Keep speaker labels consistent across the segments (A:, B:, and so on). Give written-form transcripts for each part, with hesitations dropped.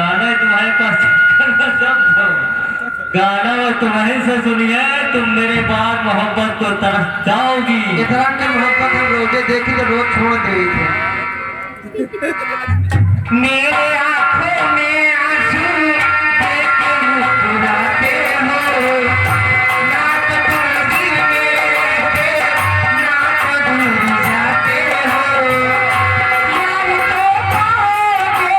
A: गाना तुम्हारे पास गाना वो तुम्हारे से सुनिए तुम मेरे बाद मोहब्बत को तरस जाओगी।
B: इतना की मोहब्बत हम रोजे देखी तो रोज छोड़ दे मेरे आंखों में आंसू देख के मुस्कुराते हो ना तो तुम दिल में रहते ना तो दूर जाते हो यार तो पाओगे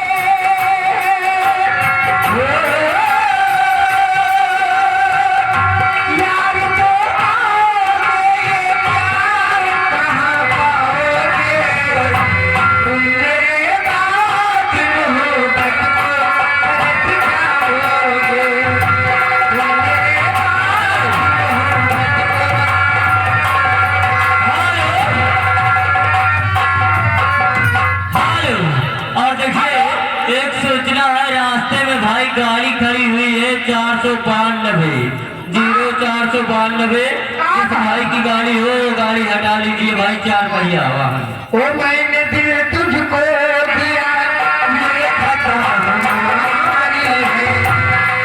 B: यार तो पाओगे प्यार कहाँ पाओगे तुम मेरे बाद मोहब्बत को तरस जाओगे तुम मेरे
A: हेलो। और देखिए एक सूचना है, रास्ते में भाई गाड़ी खड़ी हुई है 492 0492। इस भाई की गाड़ी हो वो गाड़ी हटा लीजिए भाई, 4 पहिया वाहन।
B: ओ मैंने दिल तुझको दिया ये खता हमारी है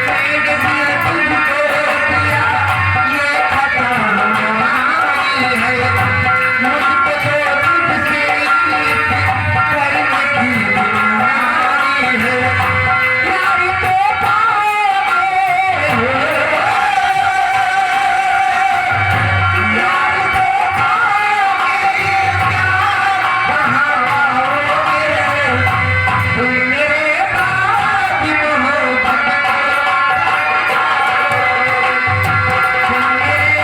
B: मैंने दिल तुझको दिया ये खता हमारी है मुझको जो तुझसे करने की बीमारी है यार तो पाओगे यार तो पाओगे कहाँ आओगे तुम मेरे बाद मोहब्बत तुम मेरे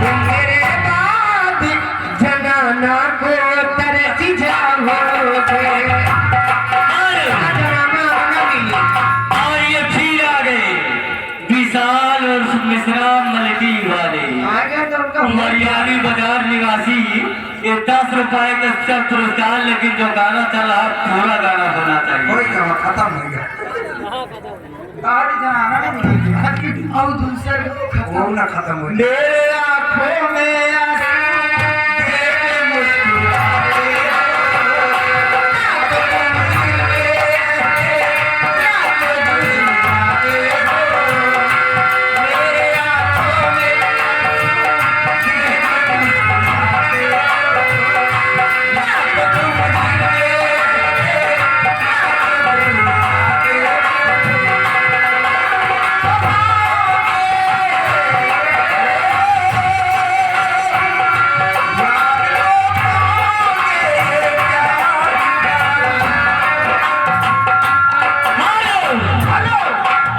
B: तुम मेरे बाद जनाना को तरस जाओगे
A: और ये फिर आ गए विशाल और मिश्रा मल्टी वाले मरियानी बाजार निवासी। ये 10 रुपए का सब पुरस्कार, लेकिन जो गाना चल रहा पूरा गाना होना चाहिए।
B: खत्म हो गया और दूसरा खत्म हो गया मेरे आंखों में आंसू देख के मुस्कुराते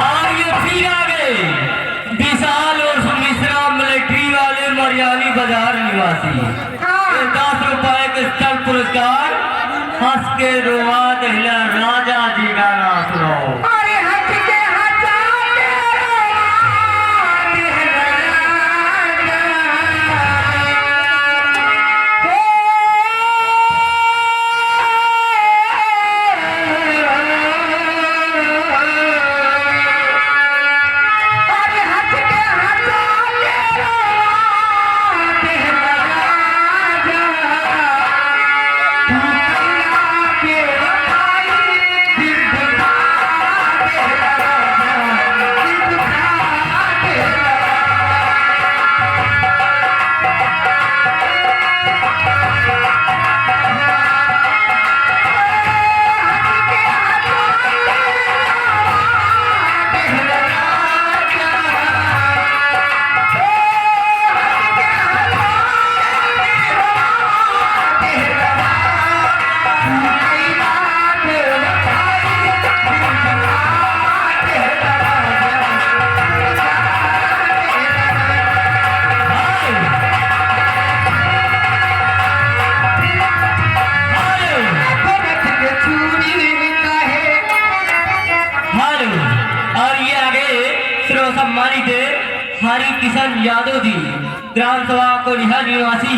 A: और ये फिर आ गए विशाल और मिश्रा मिलिट्री वाले मरियानी बाजार निवासी। ये 10 रुपए के स्थल पुरस्कार। हंस के रोवा दहला राजा जी गाना सुनाओ।
B: अरे हंस के हंसाते रोवाते हैं राजा। अरे हंस के हंसाते रोवाते हैं राजा। तू कन्या के वफाई दिल दुखा के राजा दिल दुखा के
A: और ये आगे सर्व सम्मानित हरि किशन यादव जी, ग्राम सभा कोलिहा निवासी।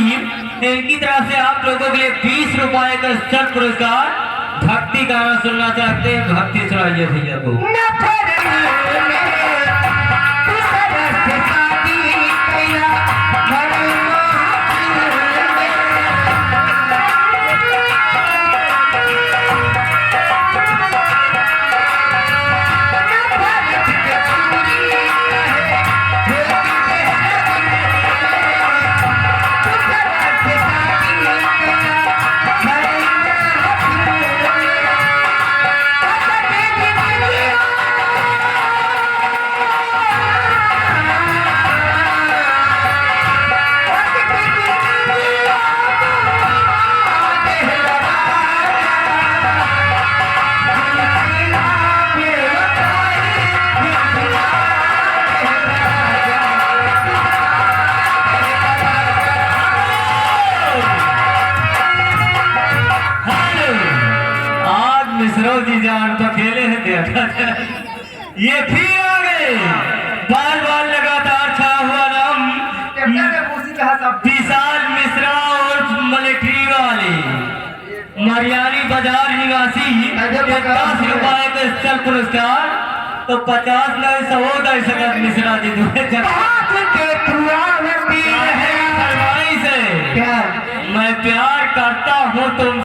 A: इनकी तरफ से आप लोगों के लिए 20 रुपए का स्थल पुरस्कार। भक्ति गाना सुनना चाहते हैं, भक्ति सुनाइए भैया को। जी जान तो खेले हैं देखा ये फिर आ गए बार बार लगातार छा हुआ नाम विशाल मिश्रा और मिलिट्री वाले मरियानी बाजार निवासी 10 रुपए का स्थल पुरस्कार तो 50 नहीं 100 दे सकत मिश्रा जी फरमाई से मैं प्यार करता हूँ तुम